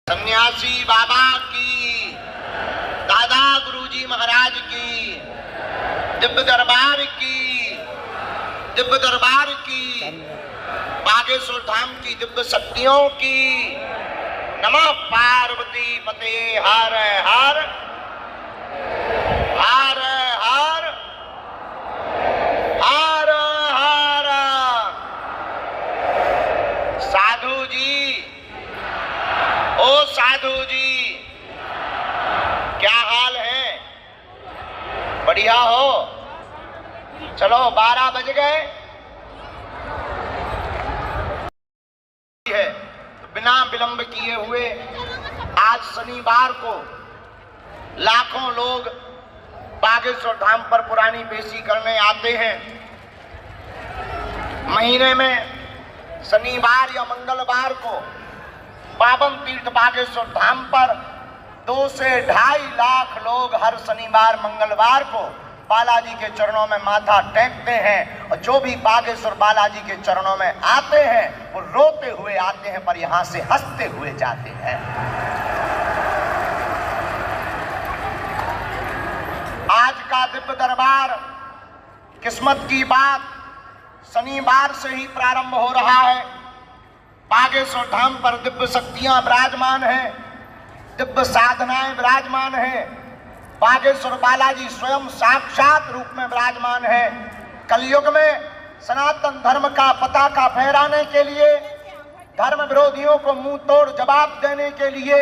सन्यासी बाबा की, दादा गुरुजी महाराज की, दिव्य दरबार की, दिव्य दरबार की, बागेश्वर धाम की दिव्य शक्तियों की। नमः पार्वती पते हर हर हर हर हर हर। साधु जी, ओ साधु जी, क्या हाल है? बढ़िया हो? चलो 12 बज गए है, तो बिना विलंब किए हुए आज शनिवार को लाखों लोग बागेश्वर धाम पर पुरानी पेशी करने आते हैं। महीने में शनिवार या मंगलवार को पावन तीर्थ बागेश्वर धाम पर 2 से 2.5 लाख लोग हर शनिवार मंगलवार को बालाजी के चरणों में माथा टेकते हैं। और जो भी बागेश्वर बालाजी के चरणों में आते हैं वो रोते हुए आते हैं, पर यहां से हंसते हुए जाते हैं। आज का दिव्य दरबार किस्मत की बात, शनिवार से ही प्रारंभ हो रहा है। बागेश्वर धाम पर दिव्य शक्तियां विराजमान हैं, दिव्य साधनाएं विराजमान हैं। बागेश्वर बालाजी स्वयं साक्षात रूप में विराजमान है। कलयुग में सनातन धर्म का पताका फहराने के लिए, धर्म विरोधियों को मुंह तोड़ जवाब देने के लिए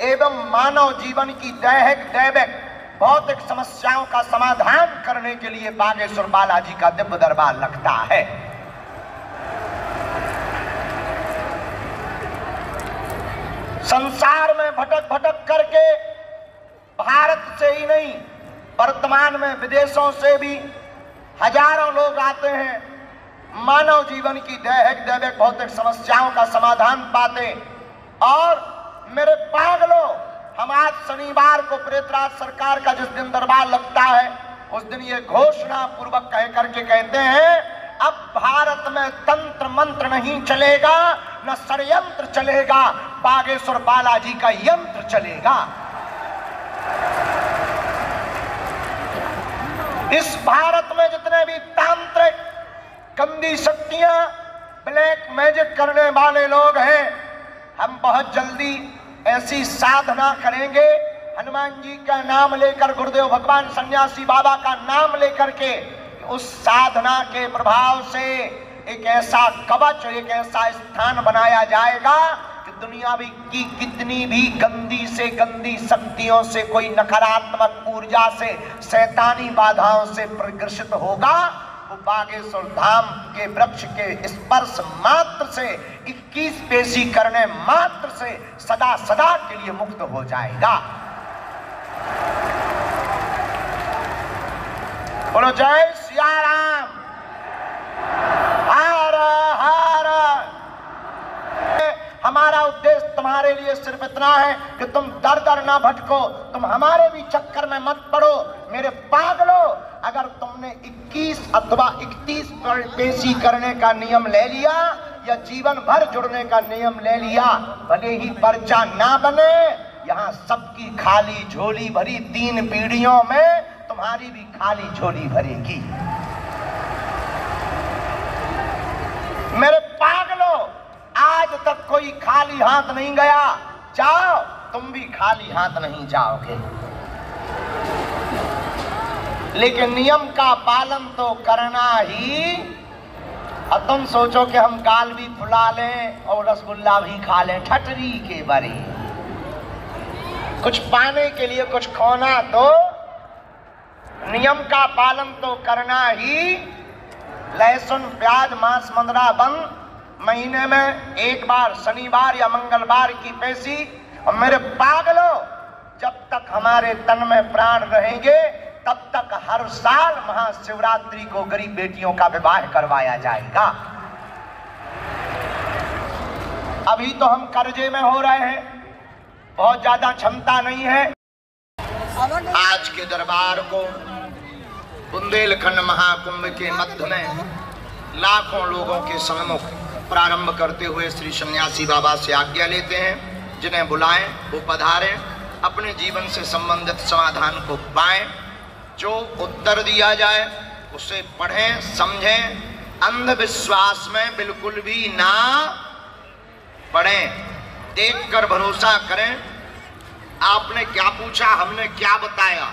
एवं मानव जीवन की दैहिक दैविक भौतिक समस्याओं का समाधान करने के लिए बागेश्वर बालाजी का दिव्य दरबार लगता है। संसार में भटक भटक करके भारत से ही नहीं, वर्तमान में विदेशों से भी हजारों लोग आते हैं, मानव जीवन की दैहिक दैविक भौतिक समस्याओं का समाधान पाते। और मेरे पागलों, हम आज शनिवार को प्रेतराज सरकार का जिस दिन दरबार लगता है उस दिन ये घोषणा पूर्वक कह करके कहते हैं, अब भारत में तंत्र मंत्र नहीं चलेगा, न षड्यंत्र चलेगा, बागेश्वर बालाजी का यंत्र चलेगा। इस भारत में जितने भी तांत्रिक गंदी शक्तियां ब्लैक मैजिक करने वाले लोग हैं, हम बहुत जल्दी ऐसी साधना करेंगे, हनुमान जी का नाम लेकर, गुरुदेव भगवान सन्यासी बाबा का नाम लेकर के, उस साधना के प्रभाव से एक ऐसा कवच, एक ऐसा स्थान बनाया जाएगा कि दुनिया की कितनी भी गंदी से गंदी शक्तियों से, कोई नकारात्मक ऊर्जा से, शैतानी बाधाओं से प्रग्रसित होगा, वो बागेश्वर धाम के वृक्ष के स्पर्श मात्र से, 21 पेशी करने मात्र से सदा सदा के लिए मुक्त हो जाएगा। बोलो जय सिया राम, हर हर। हमारा उद्देश्य तुम्हारे लिए सिर्फ इतना है कि तुम दर दर ना भटको, तुम हमारे भी चक्कर में मत पड़ो। मेरे पागलों, अगर तुमने 21 अथवा 31 पेशी करने का नियम ले लिया या जीवन भर जुड़ने का नियम ले लिया, भले ही पर्चा ना बने, यहाँ सबकी खाली झोली भरी, 3 पीढ़ियों में तुम्हारी भी खाली झोली भरेगी। मेरे पागलों, आज तक कोई खाली हाथ नहीं गया, जाओ तुम भी खाली हाथ नहीं जाओगे। लेकिन नियम का पालन तो करना ही। अब तुम सोचो कि हम गाल भी फुला लें और रसगुल्ला भी खा लें, ठटरी के बरी। कुछ पाने के लिए कुछ खोना तो नियम का पालन तो करना ही। लहसुन प्याज मांस मंदरा बंद, महीने में एक बार शनिवार या मंगलवार की पेशी। और मेरे पागलों, जब तक हमारे तन में प्राण रहेंगे तब तक हर साल महाशिवरात्रि को गरीब बेटियों का विवाह करवाया जाएगा। अभी तो हम कर्जे में हो रहे हैं, बहुत ज्यादा क्षमता नहीं है। आज के दरबार को बुंदेलखंड महाकुंभ के मध्य में लाखों लोगों के सम्मुख प्रारंभ करते हुए श्री सन्यासी बाबा से आज्ञा लेते हैं। जिन्हें बुलाएं वो पधारें, अपने जीवन से संबंधित समाधान को पाएं। जो उत्तर दिया जाए उसे पढ़ें, समझें, अंधविश्वास में बिल्कुल भी ना पढ़ें, देखकर भरोसा करें। आपने क्या पूछा, हमने क्या बताया,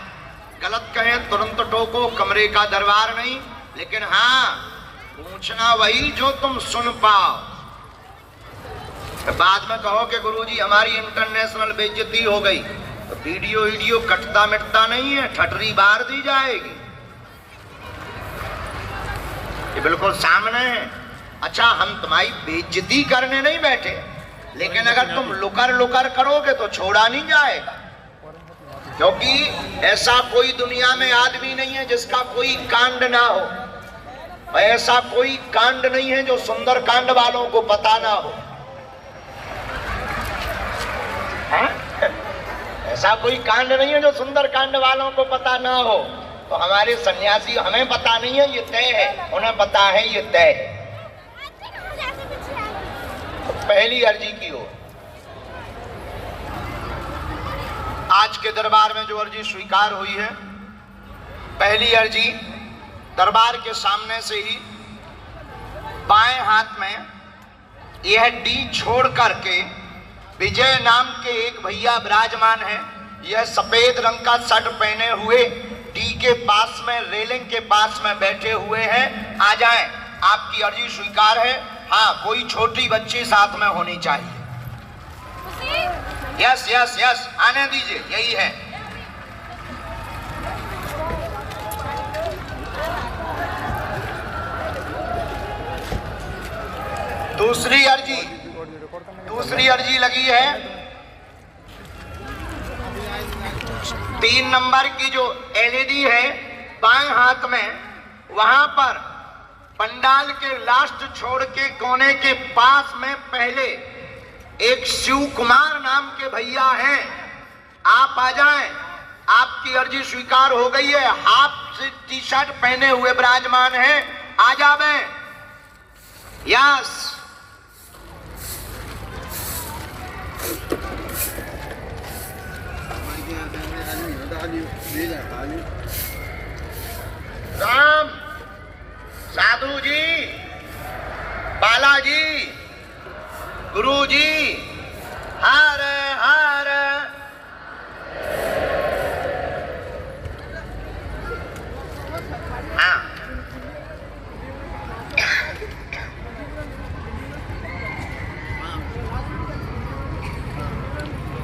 गलत कहें तुरंत टोको, कमरे का दरबार नहीं, लेकिन हाँ पूछना वही जो तुम सुन पाओ। बाद में कहो कि गुरुजी हमारी इंटरनेशनल बेइज्जती हो गई, तो वीडियो कटता मिटता नहीं है, ठटरी बार दी जाएगी। ये बिल्कुल सामने है। अच्छा, हम तुम्हारी बेइज्जती करने नहीं बैठे, लेकिन अगर तुम लुकर करोगे तो छोड़ा नहीं जाएगा, क्योंकि ऐसा कोई दुनिया में आदमी नहीं है जिसका कोई कांड ना हो, ऐसा कोई कांड नहीं है जो सुंदर कांड वालों को पता ना हो। ऐसा कोई कांड नहीं है जो सुंदर कांड वालों को पता ना हो। तो हमारे सन्यासी, हमें पता नहीं है ये तय है, उन्हें पता है ये तय है। तो पहली अर्जी की हो, आज के दरबार में जो अर्जी स्वीकार हुई है, पहली अर्जी दरबार के सामने से ही बाएं हाथ में यह डी छोड़ करके विजय नाम के एक भैया विराजमान है। यह सफेद रंग का शर्ट पहने हुए डी के पास में, रेलिंग के पास में बैठे हुए हैं। आ जाएं, आपकी अर्जी स्वीकार है। हाँ, कोई छोटी बच्ची साथ में होनी चाहिए। यस यस यस, आने दीजिए, यही है। दूसरी अर्जी लगी है 3 नंबर की जो एलईडी है बाएं हाथ में, वहां पर पंडाल के लास्ट छोड़ के कोने के पास में पहले एक शिव कुमार नाम के भैया हैं। आप आ जाएं, आपकी अर्जी स्वीकार हो गई है। हाफ टी शर्ट पहने हुए विराजमान हैं, आ जावे। यस, राम, साधु जी, बालाजी, गुरु जी, हर हर। हाँ,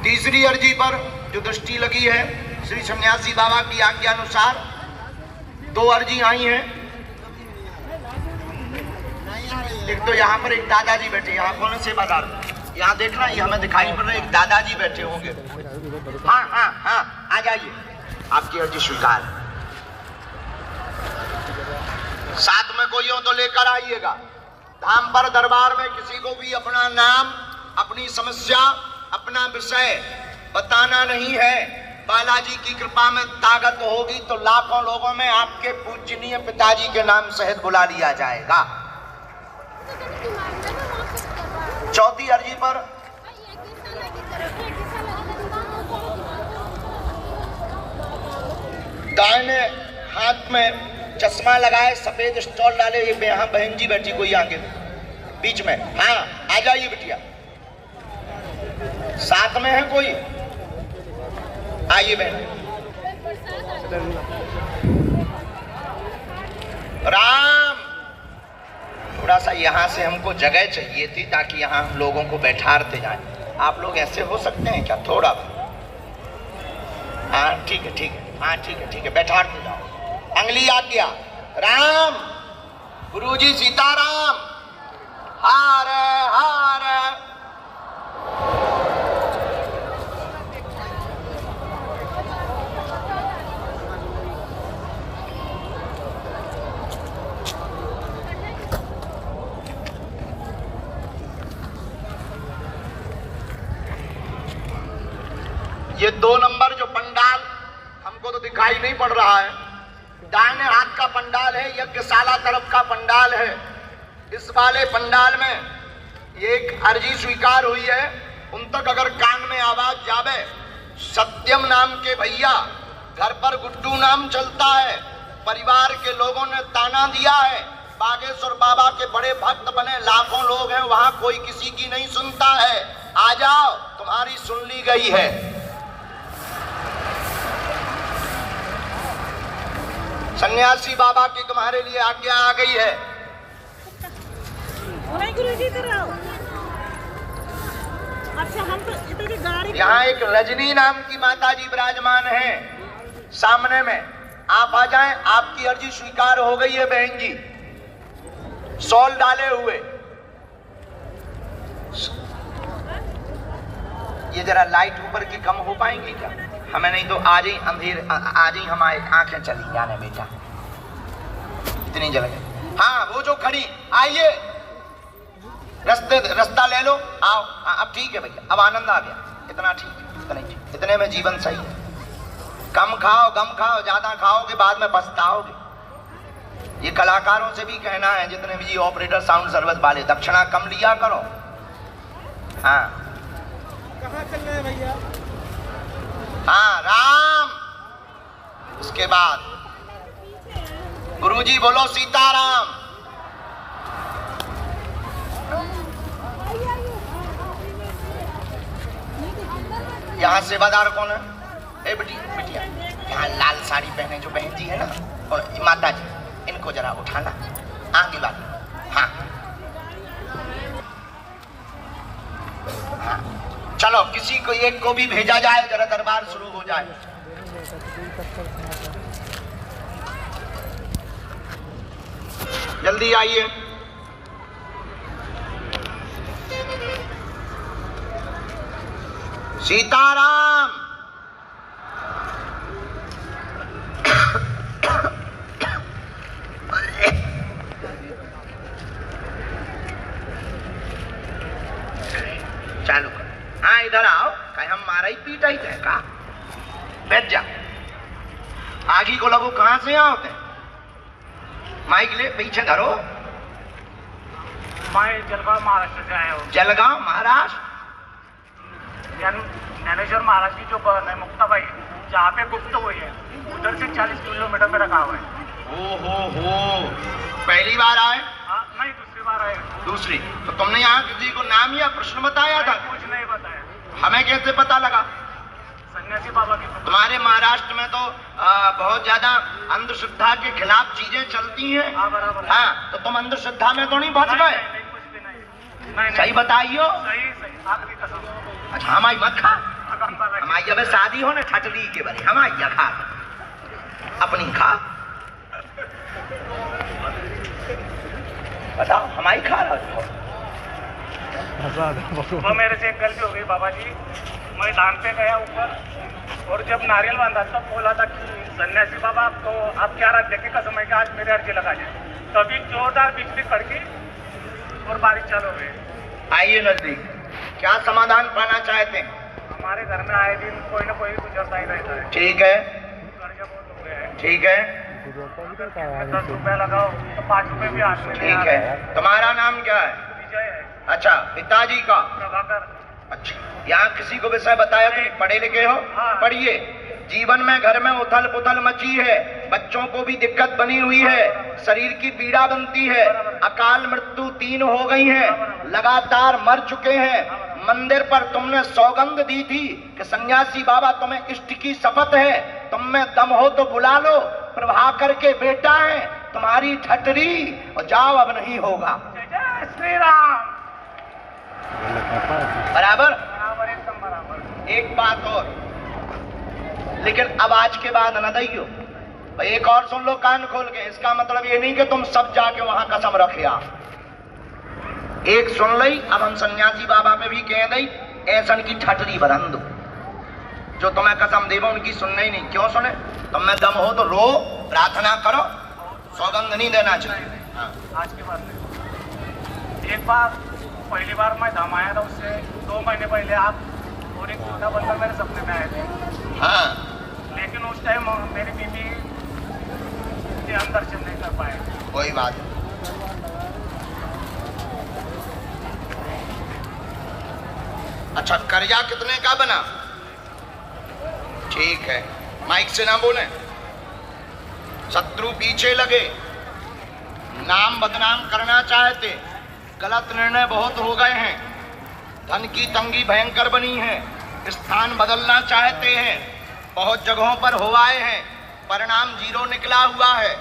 तीसरी अर्जी पर जो दृष्टि लगी है, श्री सन्यासी बाबा की आज्ञा अनुसार 2 अर्जी आई हैं। एक तो यहाँ पर एक दादाजी बैठे, यहाँ कौन से बाजार, यहाँ देखना, ये हमें दिखाई पड़ रहे एक दादाजी बैठे होंगे। हाँ हाँ हाँ, आ जाइए, आपकी अर्जी स्वीकार। साथ में कोई हो तो लेकर आइएगा। धाम पर दरबार में किसी को भी अपना नाम, अपनी समस्या, अपना विषय बताना नहीं है। बालाजी की कृपा में ताकत होगी तो लाखों लोगों में आपके पूजनीय पिताजी के नाम सहित बुला लिया जाएगा। चौथी अर्जी पर दाहिने हाथ में चश्मा लगाए, सफेद स्टॉल डाले, ये यहाँ बहन जी बैठी कोई आगे बीच में। हाँ, आ जाइए बिटिया। साथ में है कोई, आइए बहन। राम, थोड़ा सा यहाँ से हमको जगह चाहिए थी ताकि यहाँ हम लोगों को बैठाते जाए। आप लोग ऐसे हो सकते हैं क्या थोड़ा? हाँ ठीक है, ठीक है, हाँ ठीक है, ठीक है, बैठाते जाओ। अंगली आज्ञा। राम, गुरुजी सीताराम, हार हार। ये 2 नंबर जो पंडाल हमको तो दिखाई नहीं पड़ रहा है, दाहिने हाथ का पंडाल है, यज्ञशाला तरफ का पंडाल है। इस वाले पंडाल में एक अर्जी स्वीकार हुई है उन तक अगर कान में आवाज जावे, सत्यम नाम के भैया, घर पर गुड्डू नाम चलता है, परिवार के लोगों ने ताना दिया है, बागेश्वर बाबा के बड़े भक्त बने, लाखों लोग हैं वहां, कोई किसी की नहीं सुनता है। आ जाओ, तुम्हारी सुन ली गई है। सन्यासी बाबा की तुम्हारे लिए आज्ञा आ गई है। अच्छा, हम तो इतनी गाड़ी, यहाँ एक रजनी नाम की माता जी विराजमान है सामने में, आप आ जाएं, आपकी अर्जी स्वीकार हो गई है बहन जी, शॉल डाले हुए। ये जरा लाइट ऊपर की कम हो पाएंगी क्या? हमें नहीं तो आज ही अंधेर, आज ही हमारी आंखें चली जाने बेटा, इतनी जगह। हाँ, वो जो खड़ी, आइए, रास्ता ले लो, आओ। अब ठीक है भैया, अब आनंद आ गया, इतना ठीक है, इतना ठीक, इतने में जीवन सही है। कम खाओ, गम खाओ, ज्यादा खाओगे बाद में पछताओगे। ये कलाकारों से भी कहना है, जितने भी ऑपरेटर, साउंड सर्विस वाले, दक्षिणा कम लिया करो। हाँ, कहाँ चल रहे हैं भैया? हाँ, राम। उसके बाद गुरुजी बोलो सीताराम। यहाँ सेवादार कौन है? ए बिटिया, यहाँ लाल साड़ी पहने जो बहन जी है ना, और माता जी, इनको जरा उठाना आगे वाली। हाँ हाँ, चलो किसी को एक को भी भेजा जाए, जरा दरबार शुरू हो जाए। जल्दी आइए। सीताराम। चालू कर। हाँ, इधर आओ, कहीं हम मारा ही पीटा ही थे का? बैठ जा। आगी को लगो, कहां से यहाँ होते? माइक ले, पीछे धरो। मैं जलगांव महाराष्ट्र से आया हूँ। जलगांव महाराष्ट्र? ज्ञानेश्वर महाराज की जो मुक्ताबाई जहाँ पे गुप्त हुई है, उधर से 40 किलोमीटर में रखा हुआ है। हो, पहली बार आए? नहीं, दूसरी बार आए। दूसरी? तो तुमने यहाँ किसी को नाम या प्रश्न बताया था? कुछ नहीं बताया। हमें कैसे पता लगा? सन्यासी बाबा की। तुम्हारे महाराष्ट्र में तो बहुत ज्यादा अंधश्रद्धा के खिलाफ चीजें चलती हैं। बराबर। हाँ, तो तुम अंधश्रद्धा में तो नहीं फंस गए? कुछ भी नहीं। सही बताइयो। सही, आपकी कसम। अच्छा, हमारी मत खा, हमारी जब शादी हो ना ठटली के बारे, हमारी खा, अपनी खा, बताओ, हमारी खा रहा हो। वो मेरे से एक गलती हो गई बाबा जी। मैं धान पे गया ऊपर, और जब नारियल बांधा तब बोला था कि सन्यासी बाबा आपको आप क्या रख देखे कसम है कि आज मेरे अर्जी लगा जाए, तभी जोरदार बिजली कड़की और बारिश चालू हो गई। आइए नजदीक, क्या समाधान पाना चाहते हैं? हमारे घर में आए दिन कोई ना कोई गुजरता ही रहता है। ठीक है, कर्जा बहुत हो गया है। ठीक है, 10 रुपया लगाओ तो 5 रुपए भी हाथ में नहीं ठीक है। तुम्हारा नाम क्या है? विजय है। अच्छा, पिताजी का? प्रभाकर। अच्छा, यहाँ किसी को विषय बताया तुम पढ़े लिखे हो? हाँ। पढ़िए। जीवन में घर में उथल पुथल मची है, बच्चों को भी दिक्कत बनी हुई है, शरीर की पीड़ा बनती है, अकाल मृत्यु 3 हो गई है, लगातार मर चुके हैं। मंदिर पर तुमने सौगंध दी थी कि सन्यासी बाबा तुम्हें इष्ट की शपथ है, तुम में दम हो तो बुला लो, प्रभाकर के बेटा है, तुम्हारी ठटरी, और जाओ, अब नहीं होगा। जय श्री राम। बराबर? बराबर, एकदम बराबर। एक बात और, लेकिन अब आज के बाद न दैयो, एक और सुन लो कान खोल के। इसका मतलब ये नहीं कि तुम सब जाके वहां कसम रखिया, एक सुन लई। अब हम सन्यासी बाबा पे भी कह दई, ऐसन की ठटरी बदन दो, जो तुम्हें कसम देवो उनकी सुनना ही नहीं। क्यों सुने? तुम में दम हो तो रो, प्रार्थना करो, सौगंध नहीं देना चाहिए। आज के बाद नहीं। एक बार पहली बार मैं धाम आया था, उससे 2 महीने पहले आप और एक छोटा बंदा मेरे सपने में आए थे। हाँ, लेकिन उस टाइम मेरी बीवी के अंदर से नहीं कर पाए। कोई बात नहीं। अच्छा, कर्जा कितने का बना? ठीक है, माइक से ना बोले, शत्रु पीछे लगे, नाम बदनाम करना चाहते, गलत निर्णय बहुत हो गए हैं, धन की तंगी भयंकर बनी है, स्थान बदलना चाहते हैं, बहुत जगहों पर हो आए हैं, परिणाम 0 निकला हुआ है,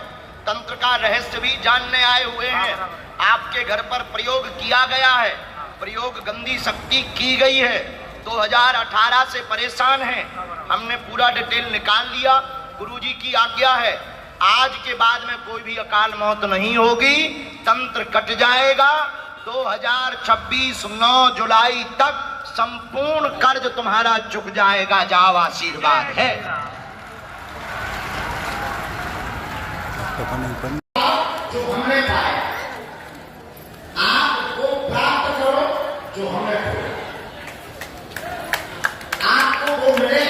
तंत्र का रहस्य भी जानने आए हुए हैं, आपके घर पर प्रयोग किया गया है, प्रयोग गंदी शक्ति की गई है, 2018 से परेशान हैं, हमने पूरा डिटेल निकाल लिया, गुरुजी की आज्ञा है, आज के बाद में कोई भी अकाल मौत नहीं होगी, तंत्र कट जाएगा, 2026 9 जुलाई तक संपूर्ण कर्ज तुम्हारा चुक जाएगा, जाओ आशीर्वाद है। जो हमने पाया आप वो प्राप्त करो, जो हमने खोया आपको वो मिले,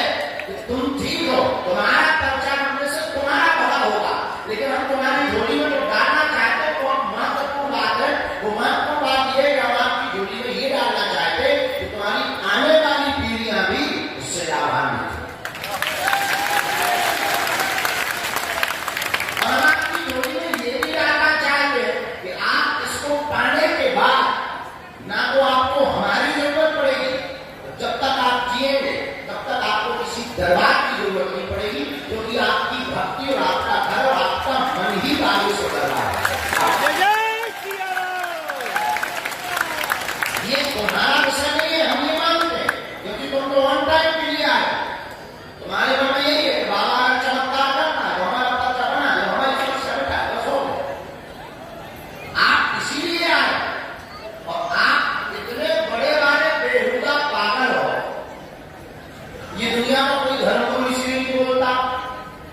तुम ठीक हो, तुम्हारा कर्जा हमने से तुम्हारा भला होगा, लेकिन हम तुम्हारी झोली में जो डालना चाहते हैं वो महत्वपूर्ण बात है, वो महत्वपूर्ण बात ये है कि हम आपकी झोली में ये डालना चाहते हैं कि तुम्हारी आने वाली पीढ़ियां भी उससे लाभान्वित हो। और हम आपकी झोली में ये भी डालना चाहते हैं कि आप इसको पाने के बाद ना तो आपको हमारी जरूरत पड़ेगी, जब तक आप जिएंगे तब तक आपको किसी दरबार की जरूरत नहीं पड़ेगी, क्योंकि आपकी भक्ति और आपका घर और आपका मन ही बालू से दरबार है। ये तुम्हारा विषय नहीं है, हम ये मानते हैं, क्योंकि तुम तो वन टाइम के लिए आए, तुम्हारे मन में यही है कि बाबा का चमत्कार करना है, हमारा बच्चा बना है, हमारी समस्या बेटा है, बस हो गया। आप इसीलिए आए और आप इतने बड़े वाले बेहुदा पागल हो, ये दुनिया में कोई धर्म को इसलिए नहीं बोलता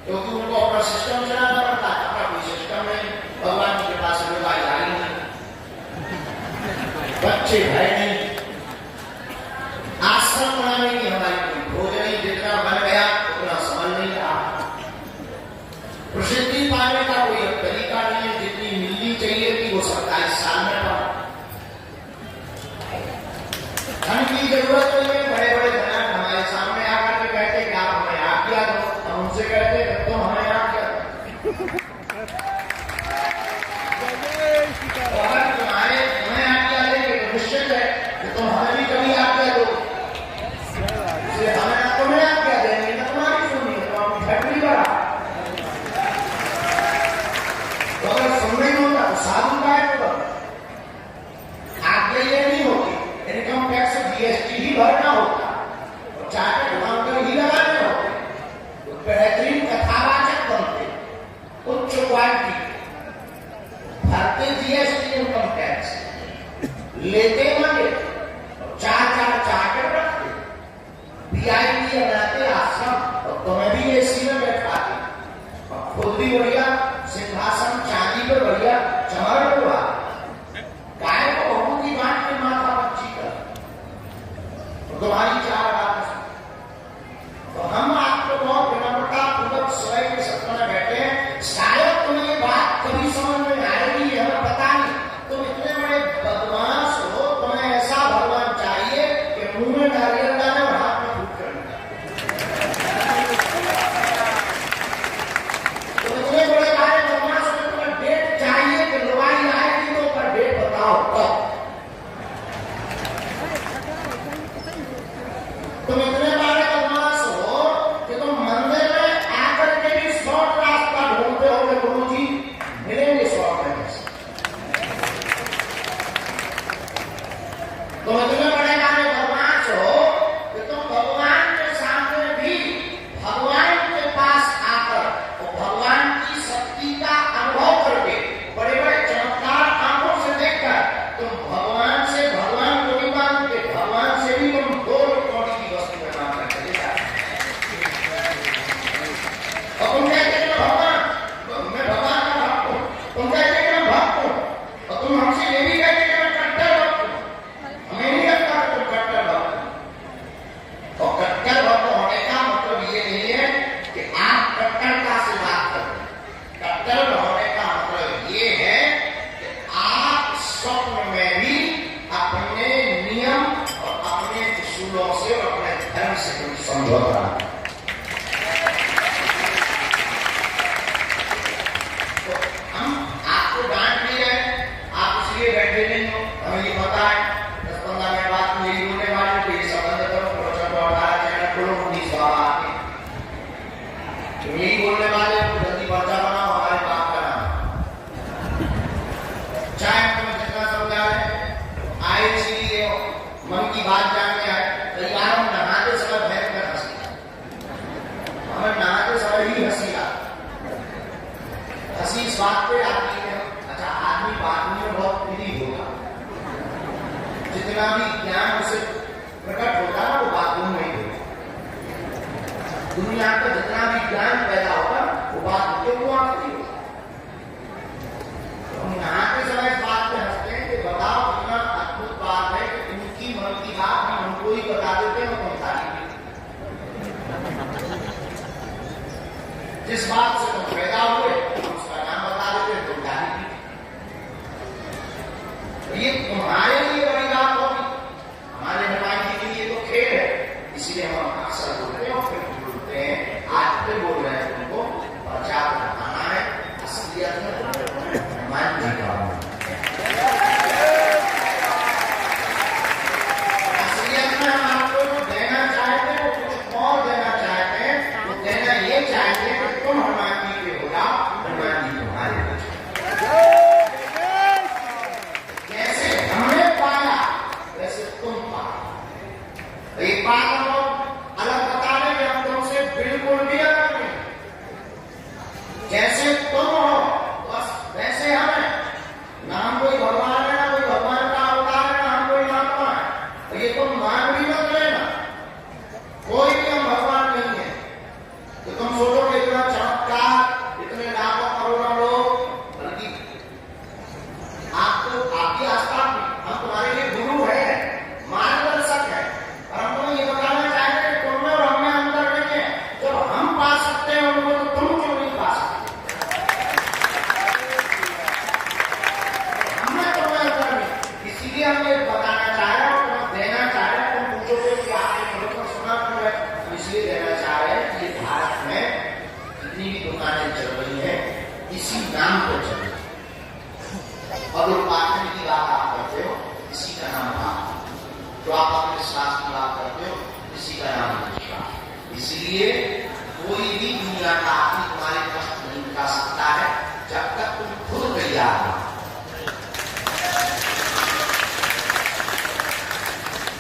क्योंकि उनको अपना सिस्टम चलाना पड़ता है, अपना कोई सिस्टम नहीं, भगवान के पास लोग जारी नहीं, बच्चे है नहीं, आश्रम बनाने की हमारी कोई खोज नहीं, जितना बन गया उतना समझ नहीं रहा, प्रसिद्धि पाने का कोई तरीका नहीं है, जितनी मिलनी चाहिए थी वो 27 साल में पा, धन की जरूरत नहीं है, बड़े बड़े धनक हमारे सामने आकर के कहते कि आप हमें आज्ञा दो, हम उनसे कहते कि तुम हमें आज्ञा दो, और तुम्हारे तुम्हें आज्ञा देंगे तो निश्चित है कि तुम हमें भी कभी आज्ञा दो, इसलिए हमें ना तुम्हें आज्ञा देंगे ना तुम्हारी सुननी, तो अपनी फैक्ट्री बढ़ा, तो अगर सुन नहीं होता तो साधु का है, तो आज्ञा ये नहीं होती, इनकम टैक्स GST ही भरना होता, और चार्टर्ड अकाउंटेंट ही लगाने होते, तो बेहतरीन कथावाचक बनते, उच्च क्वालिटी भरते GST इनकम टैक्स, लेते मजे और 4 चार्टर रखते, VIP बनाते आश्रम, और तुम्हें भी एसी में बैठाते, और खुद भी बढ़िया सिंहासन चांदी पर बढ़िया चमर हुआ, गाय को बहू की बात के माथा बच्ची कर, तो तुम्हारी 4 बात, तो हम आपको बहुत विनम्रता पूर्वक स्वयं के सत्ता में बैठे हैं, शायद तुम्हें ये बात कभी समझ में आएगी, हमें पता नहीं, तुम इतने बड़े बदमाश हो, तुम्हें ऐसा भगवान चाहिए कि मुंह में नारियल डाले और हाथ में फूट कर, तुम इतने बड़े बदमाश हो, तुम्हें डेट चाहिए कि समझौता। तो हम आपको डांट नहीं रहे, आप इसलिए बैठे नहीं हो, हमें ये पता है 10-15 मिनट बाद मेरी बोलने वाले को ये संबंध करो, प्रवचन को 18 चैनल खोलो, 19 बाबा आके यही बोलने वाले को जल्दी पर्चा बनाओ, हमारे बाप का नाम चाहे तुम्हें जितना समझा रहे आए, इसीलिए मन की बात जानने आए। कई बार हम नहाते समय भयंकर हंसी, हमें नहाते समय ही हंसी आती। हंसी इस बात पे आती है, अच्छा आदमी बात में बहुत फ्री होगा, जितना भी ज्ञान उसे प्रकट होता है वो बात में नहीं होता। दुनिया का जितना भी ज्ञान पैदा होगा वो बात होते वो आती है। हम नहाते समय इस बात पे हंसते हैं कि बताओ कितना अद्भुत बात है कि उनकी मन की बात हम हमको ही बता देते हैं, हम सारी जिस बात से तुम पैदा हुए हम उसका नाम बता देते हैं, तुम जानी ये तुम्हारे लिए बड़ी बात होगी, हमारे नुमाइंदगी के लिए तो खेल है, इसलिए हम अक्सर बोलते हैं और फिर बोलते हैं। आज फिर बोल रहे हैं तुमको प्रचार बताना है, असलियत में नुमाइंदगी का असलियत में हम आपको जो देना चाहते हैं वो कुछ और देना चाहते हैं, वो देना ये चाहते हैं कि तुम नुमाइंदगी के हो जाओ, नुमाइंदगी तुम्हारे हो जाए। जैसे हमने पाया वैसे तुम पाओ। एक बात हम लोग अलग बता रहे कि हम तुमसे बिल्कुल भी अलग नहीं, जैसे तुम हो बस वैसे हम हैं। ना हम कोई भगवान है, ना कोई भगवान का अवतार है, ना हम कोई महात्मा है। तो ये तुम मान भी मत लेना, कोई भी हम भगवान नहीं है। तो तुम सोचोगे इतना चमत्कार, इतने लाखों करोड़ों लोग, बल्कि आपको आपकी आस्था में हम तुम्हारे लिए गुरु है, मार्गदर्शक है, और हम तुम्हें ये बताना चाहते हैं तुम में और हमें अंतर नहीं है। जब हम पा सकते हैं उनको तो तुम क्यों नहीं पा सकते? हमें तुम्हें अंतर नहीं, इसीलिए हम ये बताना चाह रहे हैं और तुम्हें देना चाह रहे हैं। तुम पूछोगे कि आपने प्रवचन सुना क्यों है, इसलिए देना चाह रहे हैं कि ये भारत में जितनी भी दुकानें चल रही हैं इसी नाम पर चल रही है, और उत्पादन की बात आप करते हो इसी का नाम बात, जो आप अपने विश्वास की बात करते हो इसी का नाम विश्वास। इसलिए कोई भी दुनिया का आदमी तुम्हारे कष्ट नहीं मिटा सकता है जब तक तुम खुद तैयार हो।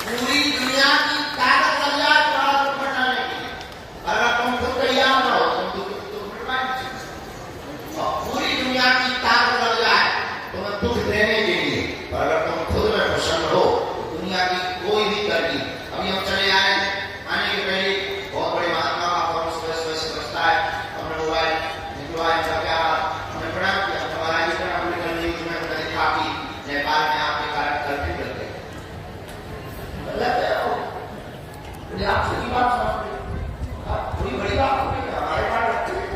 पूरी दुनिया की ताकत लग जाए तुम्हारा दुख मिटाने की, अगर तुम खुद तैयार ना हो तुम दुख मिटवा नहीं सकते। और पूरी दुनिया की ताकत लग जाए तुम्हें दुख देने के लिए, पर अगर तुम खुद में प्रसन्न हो दुनिया की कोई भी तरकीब। अभी हम चले आए, आने के पहले बहुत बड़े महात्मा का फोन वैसे बचता है, हमने मोबाइल निकलवाया, क्या हमने प्रणाम किया, हमारा जी का हमने कल न्यूज में हमने देखा कि नेपाल में आपके कारण गलती करते हैं, गलत है वो, आप सही बात समझते हैं, कोई बड़ी बात होगी हमारे पास रखते हैं,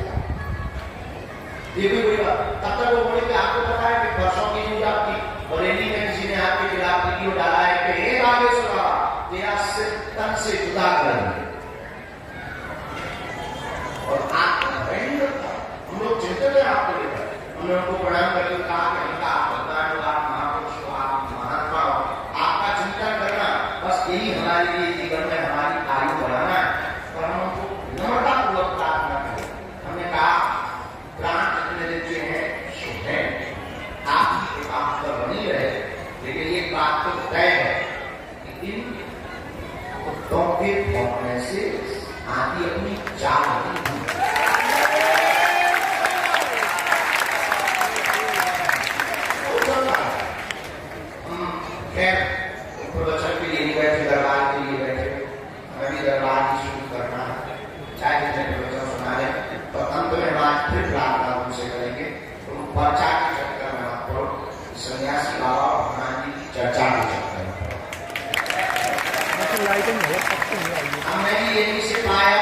ये भी बड़ी बात। तब तक वो बोले कि आपको पता है कि वर्षों की न्यूज आपकी बरेली में किसी ने आपके खिलाफ वीडियो डाला है कि हे बागेश्वर तेरा सिर तन से जुदा कर देंगे, और आपको हम लोग चिंतित है आपको लेकर। हमने उनको प्रणाम करके कहा कि इनका आप भगवान हो, आप महापुरुष हो, आप महात्मा हो, आपका चिंतन करना बस यही हमारे लिए जीवन में हमारी आयु बढ़ाना है। और हम उनको नम्रतापूर्वक प्रार्थना करें। हमने कहा प्राण जितने दिन के हैं शुभ है, आपकी कृपा पर बनी रहे, लेकिन ये बात तो तय है कि इन कुत्तों के भौंकने से आदि अपनी चाल नहीं खैर प्रवचन के लिए नहीं बैठे, दरबार के लिए बैठे, हमें भी दरबार की शुरू करना है, चाहे जितने प्रवचन सुना रहे, तो अंत में हम आज फिर प्रार्थना उनसे करेंगे। तुम पर्चा के चक्कर में मत पड़ो, सन्यासी बाबा और हनुमान जी की चर्चा के चक्कर में पड़ो। हमने भी यही से पाया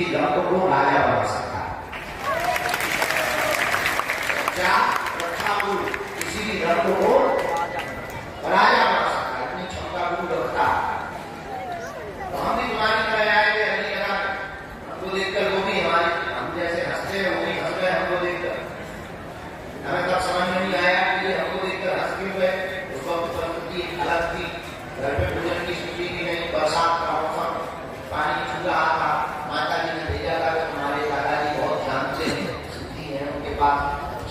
भी रंग को राजा बना सकता है। क्या रक्षापुर किसी भी रंग को राजा बना सकता है, अपनी क्षमता को रखता है। तो हम भी तुम्हारी तरह आए थे, अगली तरह हमको देखकर वो भी हमारे हम जैसे हंसते हैं, वो भी हंस रहे हमको देखकर। हमें तब समझ में नहीं आया कि ये हमको देखकर हंस क्यों गए। उस वक्त प्रकृति अलग थी, घर पे भोजन की स्थिति भी नहीं, बरसात का मौसम, पानी छू रहा था। माता जी ने भेजा था कि हमारे दादाजी बहुत ध्यान से सिद्धि है उनके पास,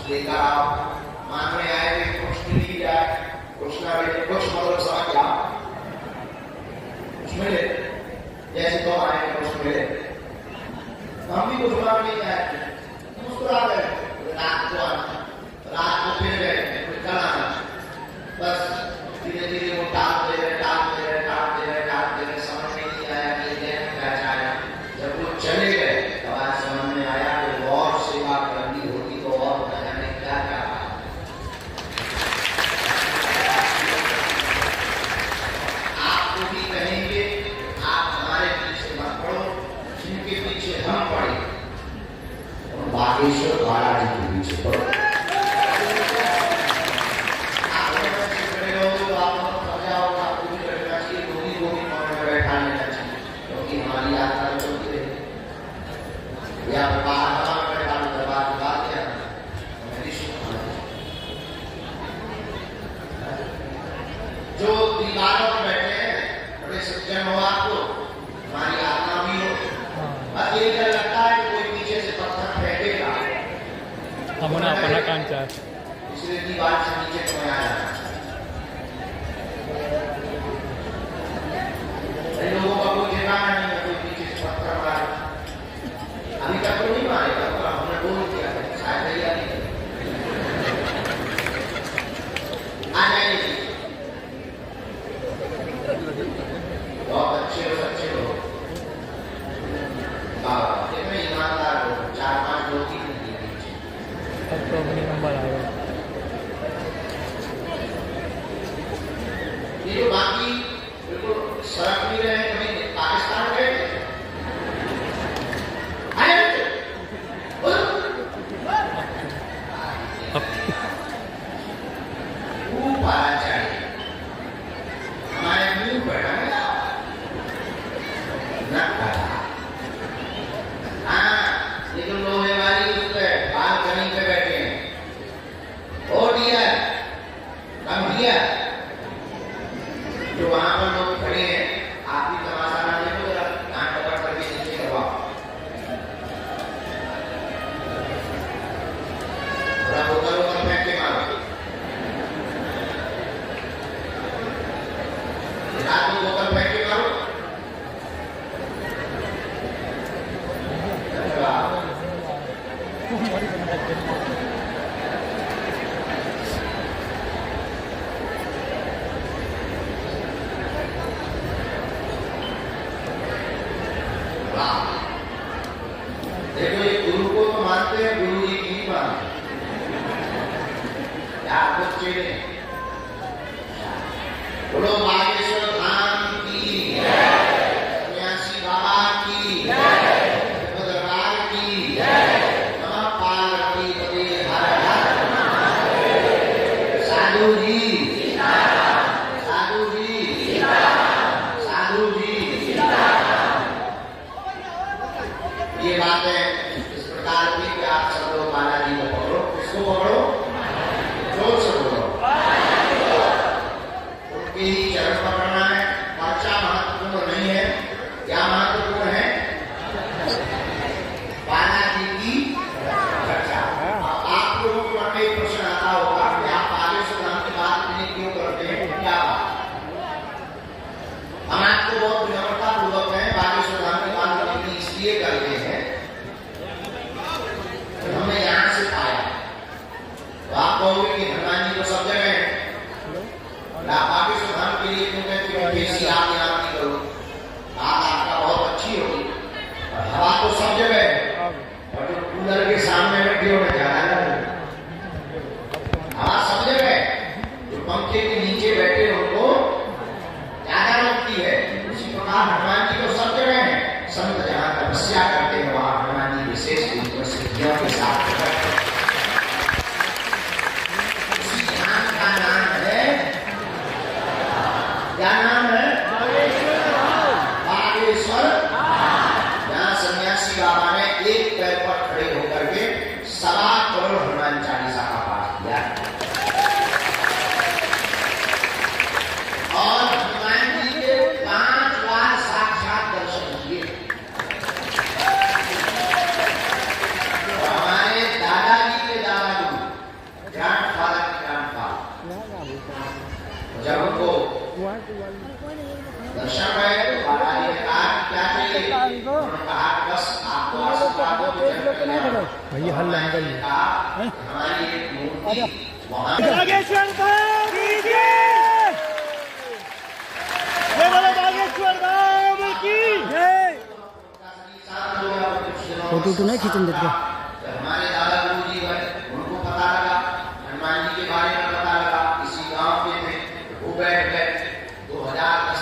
लेकर आओ। मांगने आए थे कुछ मिल जाए, कुछ ना मिले, कुछ मतलब समझ जाओ, कुछ मिले, जैसे तो आए कुछ मिले। हम भी कुछ बात नहीं आए, मुस्कुरा गए, रात को आना, रात को फिर गए, फिर कल आना। बस धीरे धीरे वो टाल दे रहे, समझ में नहीं आया कि क्या चाहे। जब वो चले गए तब आज समझ में आया कि और सेवा करनी होती तो और बताने क्या क्या। आपको भी कहेंगे आप हमारे पीछे मत पड़ो, जिनके पीछे हम पड़े और बागेश्वर बालाजी के पीछे पड़ो। जो दीवारों पर बैठे हैं बड़े सज्जन हो, आपको हमारी आत्मा भी हो, बस यही डर लगता है कि कोई पीछे से पत्थर फेंकेगा, हमारा अपना काम चाहे इसलिए दीवार से नीचे तुम्हें आ जाना। लोगों का कोई ठिकाना नहीं है, कोई पीछे से पत्थर मारे, अभी तक तो नहीं मारेगा, हमने बोल दिया शायद तैयारी आ जाएगी। बहुत अच्छे हो, अच्छे हो, कितने ईमानदार हो, 4-5 लोग ही नहीं नीचे, अब तो अपनी नंबर आएगा। ये जो बाकी बिल्कुल सड़क नहीं रहे, कहीं पाकिस्तान गए खूब आना चाहिए, हमारे मुंह पर लेकिन लोहे वाली उस पे बालकनी पे बैठे हैं। ओ डियर, कम हियर, जो वहां पर लोग खड़े हैं, आप भी तमाशा ना देखो, जरा कान पकड़ करके नीचे करवाओ, थोड़ा बोतल फेंक के मारो, बोतल फेंक के मारो। देखो ये गुरु को तो मानते हैं, गुरु जी की नहीं मानते, क्या बच्चे ने बोलो बागेश्वर धाम की, सन्यासी बाबा की, दरबार की, नमः पार्वती पते हर हर, साधु जी, साधु जी, साधु जी। ये बात है इस प्रकार की कि आप सब लोग बालाजी को पकड़ो, किसको पकड़ो, जोर से बोलो, उनके ही चरण पकड़ना है। पर्चा महत्वपूर्ण नहीं है, क्या महत्वपूर्ण है, बालाजी की चर्चा। आप लोगों को मन में एक प्रश्न आता होगा कि आप बागेश्वर धाम की बात नहीं क्यों करते हैं, क्या बात। हम आपको बहुत विनम्रता पूर्वक है बागेश्वर धाम की बात इसलिए करते हैं भैया हल्ला निकल गया। हमारी एक मूर्ति वहाँ बागेश्वर धाम की जय। जय बोलो बागेश्वर धाम की जय। फोटो तो नहीं खींचने देते क्या? हमारे दादा गुरु जी गए, उनको पता लगा हनुमान जी के बारे में पता लगा, इसी गांव के थे, वो बैठ गए 2010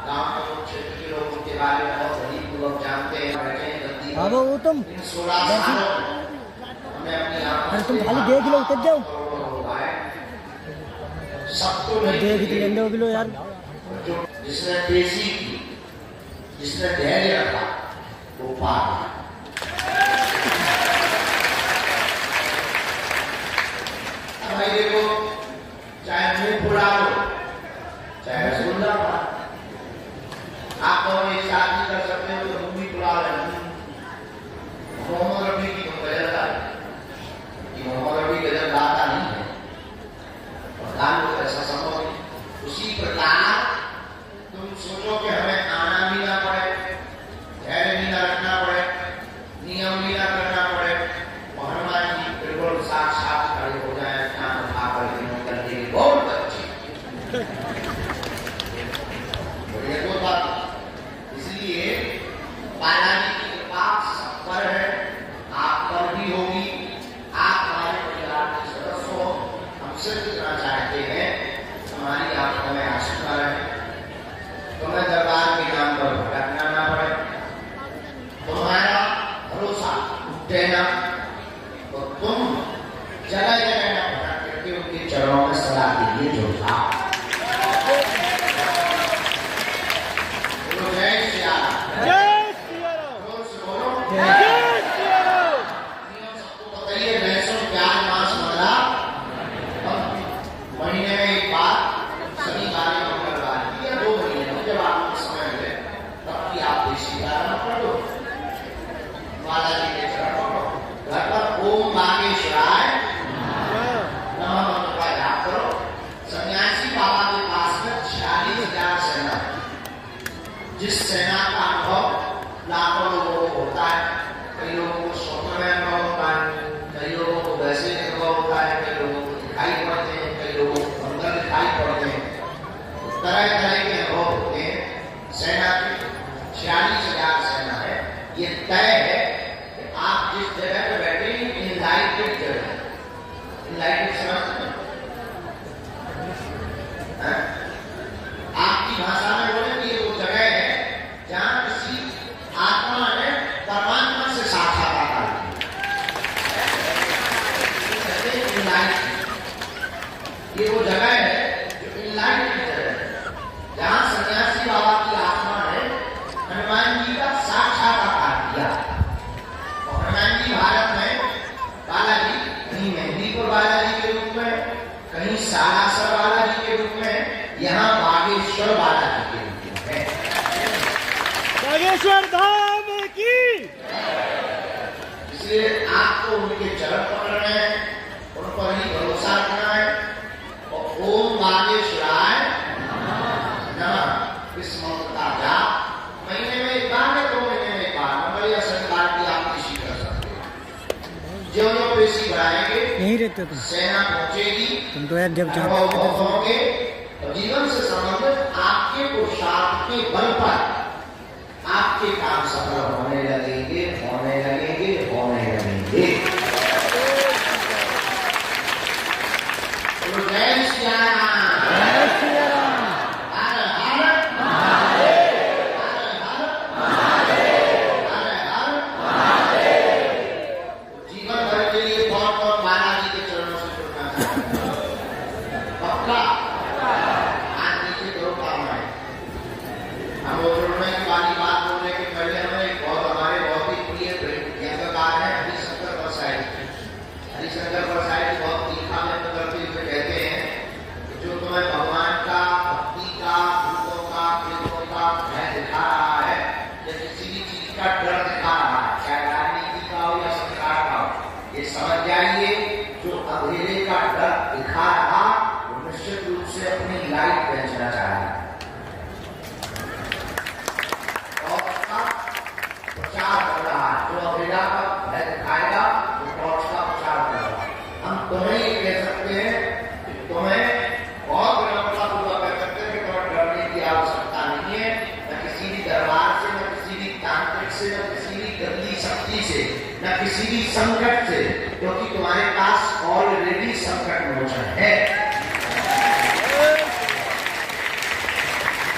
गांव के लोग, क्षेत्र के लोग उनके बारे में बहुत गरीब लोग जानते हैं, बैठे हैं गद्दी पर। वो तुम 16 सालों हमने अपनी आंखों तुम से खाली देख लो, उतर जाओ। सबको देख लेंगे लो यार। जो जिसने पेशी की, जिसने धैर्य रखा, वो पार गया। भाई देखो, चाहे मुंह फुला लो, चाहे रसगुल्ला फुला, आप दोनों एक साथ नहीं कर सकते हो तो मुंह भी फुला रहे। मोहम्मद रफी की तुम गजल गा, मोहम्मद रफी गजल गाता नहीं है, और गान को ऐसा संभव नहीं। उसी प्रकार तुम सोचो कि हमें आना भी ना पड़े, धैर्य भी ना रखना पड़े, नियम भी ना करना पड़े, और हनुमान जी बिल्कुल साक्षात खड़े हो जाए, बहुत अच्छी। ये दो बात, इसलिए बालाजी की कृपा सब पर है, आप पर भी होगी। आप हमारे परिवार के सदस्य हो, हमसे जितना चाहते हैं हमारी आंखों में आंसू न रहे, तुम्हें दरबार के नाम पर भटकना ना पड़े, तुम्हारा भरोसा टूटे ना, तो तुम जगह जगह ना भटक करके उनके चरणों में सदा के लिए जुड़ जाओ। जय श्री राम। जय श्री राम। जोर से बोलो। जय श्री राम। सबको बताइए, लहसुन प्याज मांस मदरा महीने में एक बार, शनिवार या मंगलवार या 2 महीने में जब आपको समय मिले तब की आप देशी दाना पढ़ दो, बालाजी के चरण पढ़ो, घर पर ओम बागेश्वराय नमः मंत्र का जाप करो। सन्यासी बाबा के पास में 46,000 सेना है, जिस सेना का अनुभव लाखों लोगों को होता है। कई लोगों को स्वप्न में अनुभव होता है, कई लोगों को वैसे अनुभव होता है, कई लोगों को दिखाई पड़ते हैं, कई लोगों को अंदर दिखाई पड़ते हैं, तरह तरह के अनुभव होते हैं। सेना की 46,000 सेना है। ये तय है कि आप जिस जगह पर बैठे इनलाइटेड जगह, इनलाइटेड समझते हैं, आपकी भाषा में बोले कि ये वो जगह है जहां किसी आत्मा ने परमात्मा से साक्षात्कार किया। ये वो जगह है जो इनलाइटेड जगह है, जहां सन्यासी बाबा की आत्मा ने हनुमान जी का साक्षात्कार किया। और हनुमान जी भारत में बालाजी, कहीं मेहंदीपुर बालाजी के रूप में, कहीं सालासर बालाजी के रूप में, यहाँ बागेश्वर बालाजी के रूप में है। बागेश्वर धाम की। इसलिए आपको उनके चरण पकड़ने हैं, उन पर ही भरोसा रखना है, और ओम बागेश्वराय नमः इस मंत्र का जाप महीने में एक बार या 2 महीने में एक बार, मंगल या शनिवार की आप पेशी कर सकते हैं। जो पेशी बढ़ाएंगे यहीं रहते तुम? सेना पहुंचेगी, तुम तो यार जब चाहते अनुभव हो बहुत होंगे, और जीवन से संबंधित आपके पुरुषार्थ के बल पर आपके काम सफल होने लगेंगे, होने लगेंगे, होने लगेंगे। तो जय श्री राम। जय श्री राम। हर हर महादेव, हर हर महादेव, हर हर महादेव। जीवन भर के लिए बहुत बहुत बालाजी के चरणों से जुड़ना चाहिए, पक्का। आज नीचे करो काम है। हम वो जुड़ने की वाली बात बोलने के पहले हमें एक बहुत हमारे बहुत ही प्रिय व्यंग्यकार है हरिशंकर परसाई। हरिशंकर परसाई बहुत तीखा व्यक्त करते हुए कहते हैं कि जो तुम्हें भगवान का, भक्ति का, भूतों का, प्रेतों का भय दिखा रहा है, या किसी भी चीज का डर दिखा रहा है, चाहे राजनीति का हो या सरकार का हो, ये समझ जाइए जो अंधेरे का डर दिखा रहा वो निश्चित रूप से अपनी लाइट बेचना चाह रहा है, और उसका प्रचार कर रहा है। किसी भी संकट से, क्योंकि तुम्हारे पास ऑलरेडी संकट मोचन है।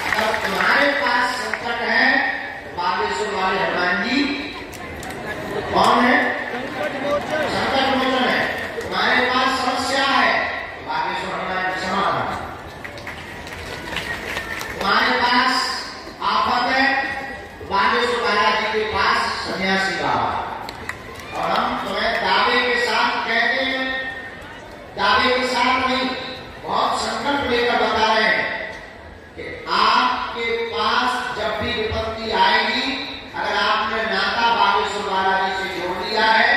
अगर तुम्हारे पास संकट है तो बागेश्वर वाले हनुमान जी कौन है? संकट मोचन है। तुम्हारे पास समस्या है तो बागेश्वर हनुमान जी समाधान। तुम्हारे पास आफत है तो बागेश्वर बालाजी के पास सन्यासी बाबा। और हम तुम्हें दावे के साथ कहते हैं, दावे के साथ नहीं, बहुत संकल्प लेकर बता रहे हैं कि आपके पास जब भी विपत्ति आएगी, अगर आपने नाता बागेश्वर बालाजी से जोड़ लिया है,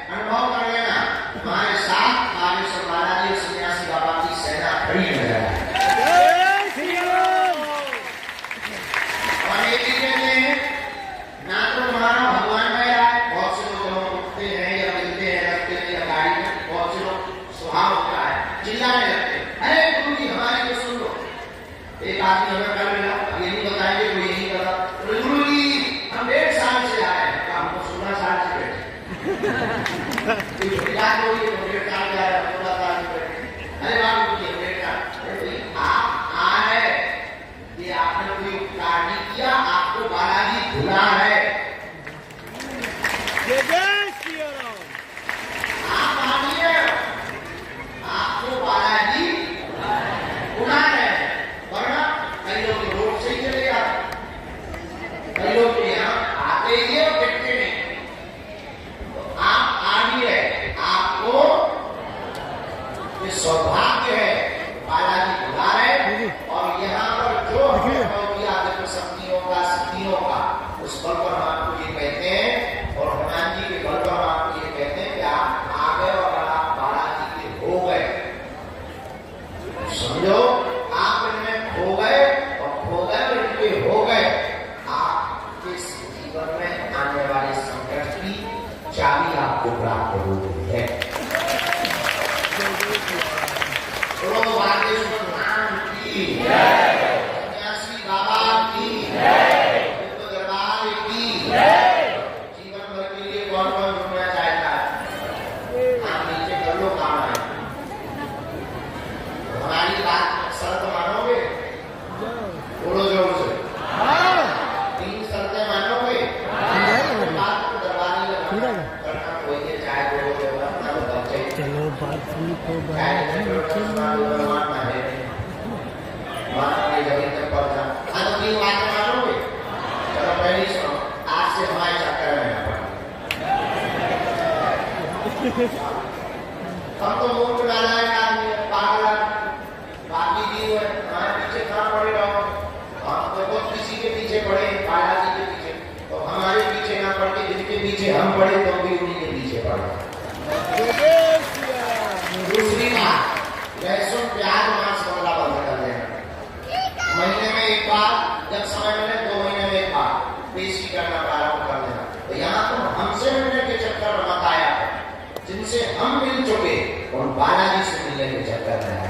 अनुभव कर लेना तुम्हारे साथ बागेश्वर बालाजी और सन्यासी बाबा की सेना खड़ी नजर आएगी। और ये भी कहते हैं ना तो तुम्हारा भगवान में आए। बहुत से लोग जब उठते हैं या मिलते हैं रखते हैं या गाड़ी में, बहुत से लोग स्वभाव होता है चिल्लाने लगते हैं, अरे गुरु जी हमारी को सुन लो। एक आदमी हमें कर मिला, ये नहीं बताएंगे कोई यही करा, गुरु जी हम 1.5 साल से आए हैं, हमको 16 साल से बैठे याद हो गई, 1.5 साल से आए, 16 साल से बैठे। अरे बाबू जी आप आए, ये आपने कोई उपकार नहीं किया, आपको बालाजी भुला है। आप मानिए आपको बालाजी भुला है, वरना कई लोग रोड से ही चले जाते, कई लोग यहाँ आते ही है और देखते नहीं। तो आप आइए, आपको ये सौभाग्य है, बालाजी भुला है। और यहाँ पर जो शक्तियों का सिद्धियों का उस बल पर हम आपको ये कहते हैं, और हनुमान जी के बल पर हम आपको ये कहते हैं कि आप आ गए और आप बालाजी के हो गए। समझो, आप इनमें खो गए और खो गए और इनके हो गए। आपके जीवन में आने वाले संकट की चाबी आपको प्राप्त हो गई है। तो बागेश्वर नाम की सन्यासी बाबा की तो दरबार की जीवन भर के लिए कौन कौन जुड़ना चाहता है? आप नीचे कर लो काम है। हमारी बात शर्त मानोगे? बोलो जोर से। 3 शर्तें मानोगे? बात को दरबारी करना कोई के चाहे चलो बात सुनी तो चलो पहली सुनो, आज से हमारे चक्कर में हम तो मूर्ख नालायक आदमी है, पागल, बाकी जीव है, हमारे पीछे कहाँ पड़े रहो। हम तो बहुत किसी के पीछे पड़े, बालाजी के पीछे, तो हमारे पीछे ना पड़ के जिनके पीछे हम पड़े तो भी उन्हीं के पीछे पड़े। दूसरी बात, लहसुन प्याज मांस बंगला बंद कर देना। महीने में एक बार, जब समय मिले 2 महीने में एक बार पेशी करना प्रारंभ कर देना। तो यहाँ तुम हमसे मिलने के चक्कर में मत आया, जिनसे हम मिल चुके उन बालाजी से मिलने के चक्कर में आया।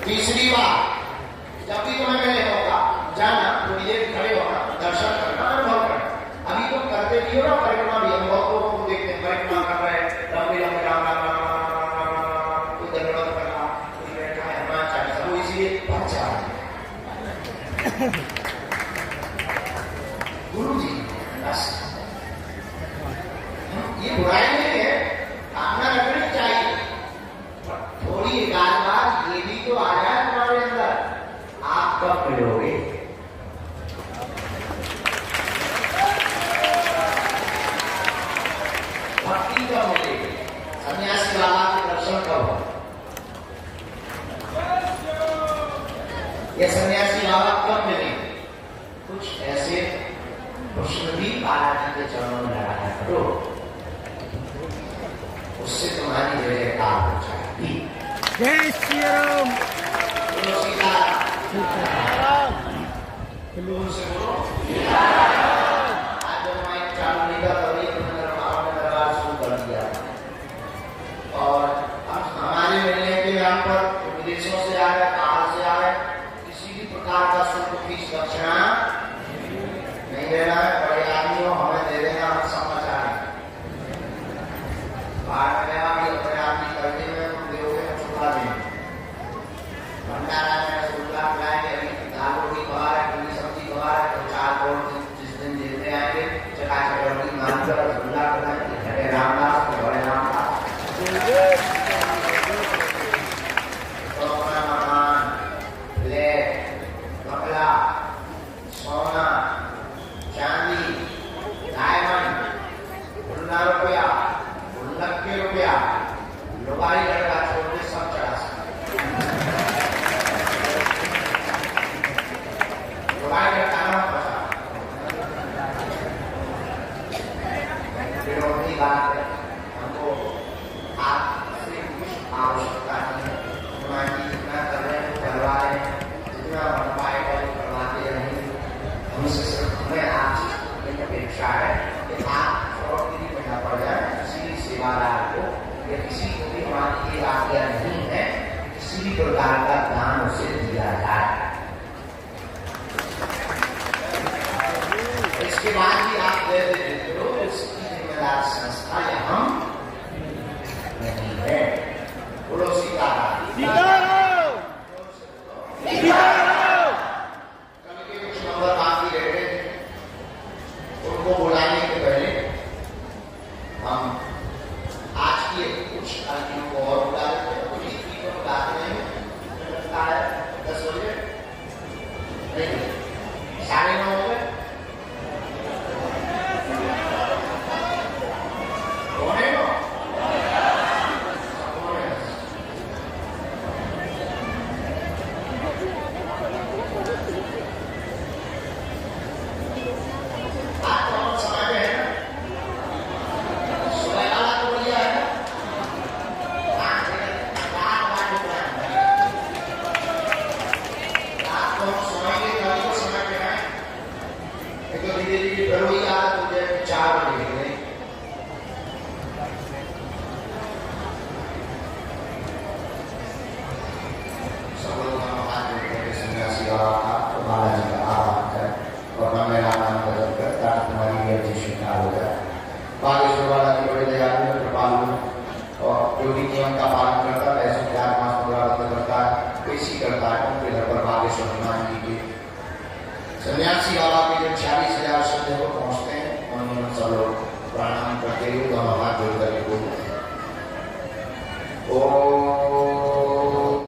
तीसरी बात, जब भी तुम्हें मिले होगा जाना, थोड़ी देर खड़े होना, दर्शन करना, अनुभव करना। अभी तुम करते भी हो ना परिक्रमा भी, हम बहुत लोगों को देखते हैं परिक्रमा कर रहे हैं, लंबी लंबी राम राम राम राम, कोई दंडवत कर रहा, कोई बैठा है हनुमान चालीसा, वो इसीलिए पहुंचा गुरु जी। बस ये बुराई नहीं है, कामना रखनी चाहिए, थोड़ी एक आध बार ये भी तो आ जाए तुम्हारे अंदर। आप कब मिलोगे? भक्ति कब मिलेगी? सन्यासी बाबा के दर्शन कब हो? ये सन्यासी बाबा कब मिलेंगे? कुछ ऐसे प्रश्न भी बालाजी के चरणों में लगाया करो, उससे तुम्हारी जगह काम हो जाएगी। जय श्री राम। बोलो सीताराम। आज जब माइक चालू नहीं था तभी हमने दरबार शुरू कर दिया, और हमारे मिलने के नाम पर विदेशों से आ रहे, बाहर से आ रहे, किसी भी प्रकार का शुल्क फीस दक्षिणा नहीं देना है। बड़े इसके बाद भी आप दे देते हो, इसकी जिम्मेदार संस्था या हम नहीं है। बोलो सीताराम। सीताराम सीताराम। कल के कुछ नंबर बाकी रह गए, उनको बुलाने के पहले हम आज के कुछ आदमियों को और बुला लेते हैं। कुछ इतनी को बुलाते हैं, लगता है 10 बजे नहीं, 9:30 हो गए। कौन है वो? आप कौन समय पे है ना? सुबह वाला तो बढ़िया है ना? 8 बजे आप कौन सोएंगे कल को समय पे है? एक तो धीरे धीरे घरों आदत हो जाए 4 बजे निकले। सब लोग हाथ जोड़ते हैं, सन्यासी और आप बालाजी का आह्वान करें और मैं मेरा नाम बदल कर ताकि तुम्हारी भी अच्छी स्वीकार हो जाए। बागेश्वर वाला की बड़े दयालु है, कृपालु और जो भी नियम का पालन करता है, ऐसे 4 मास पूरा करता है, वैसी करता है। उनके घर पर बागेश्वर हनुमान जी के सन्यासी बाबा के जब 40,000 श्रद्धे को पहुंचते हैं, उन्होंने सब लोग प्रणाम करते हुए दोनों हाथ जोड़ करके बोलते हैं, ओम